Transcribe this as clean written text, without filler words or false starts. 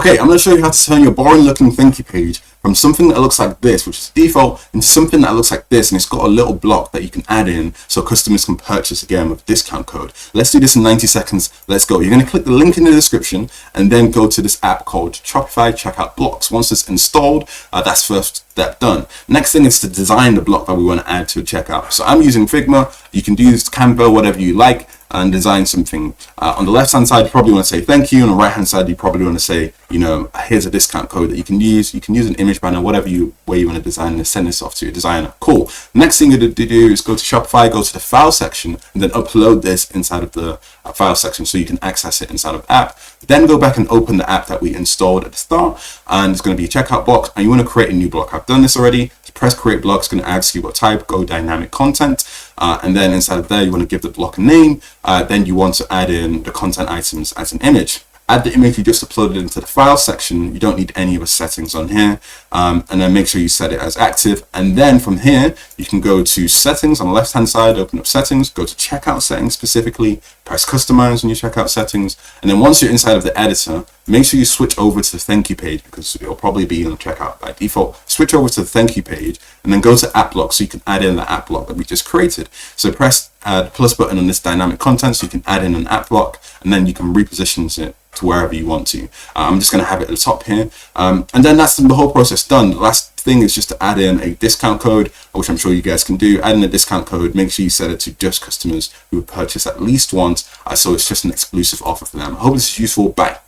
Okay, I'm going to show you how to turn your boring looking thank you page from something that looks like this, which is default, into something that looks like this, and it's got a little block that you can add in so customers can purchase again with discount code. Let's do this in 90 seconds. Let's go. You're going to click the link in the description and then go to this app called Shopify Checkout Blocks. Once it's installed, that's first step done. Next thing is to design the block that we want to add to a checkout. So I'm using Figma. You can use Canva, whatever you like, and design something. On the left hand side, you probably want to say thank you. On the right hand side, you probably want to say, here's a discount code that you can use. You can use an image banner, whatever way you want to design, and send this off to your designer. Cool. Next thing you need to do is go to Shopify, go to the file section, and then upload this inside of the file section so you can access it inside of the app. Then go back and open the app that we installed at the start, and it's going to be a checkout box, and you want to create a new block. I've done this already. Press create block. It's going to ask you what type. Go dynamic content, and then inside of there you want to give the block a name. Then you want to add in the content items as an image. Add the image you just uploaded into the file section. You don't need any of the settings on here, and then make sure you set it as active. And then from here you can go to settings on the left hand side, open up settings, go to checkout settings specifically, press customize on your checkout settings, and then once you're inside of the editor, make sure you switch over to the thank you page, because it'll probably be on checkout by default. Switch over to the thank you page and then go to app block so you can add in the app block that we just created. So press the plus button on this dynamic content so you can add in an app block, and then you can reposition it to wherever you want to. I'm just going to have it at the top here, and then that's the whole process done. The last thing is just to add in a discount code, which I'm sure you guys can do. Add in a discount code. Make sure you set it to just customers who purchase at least once, so it's just an exclusive offer for them. I hope this is useful. Bye.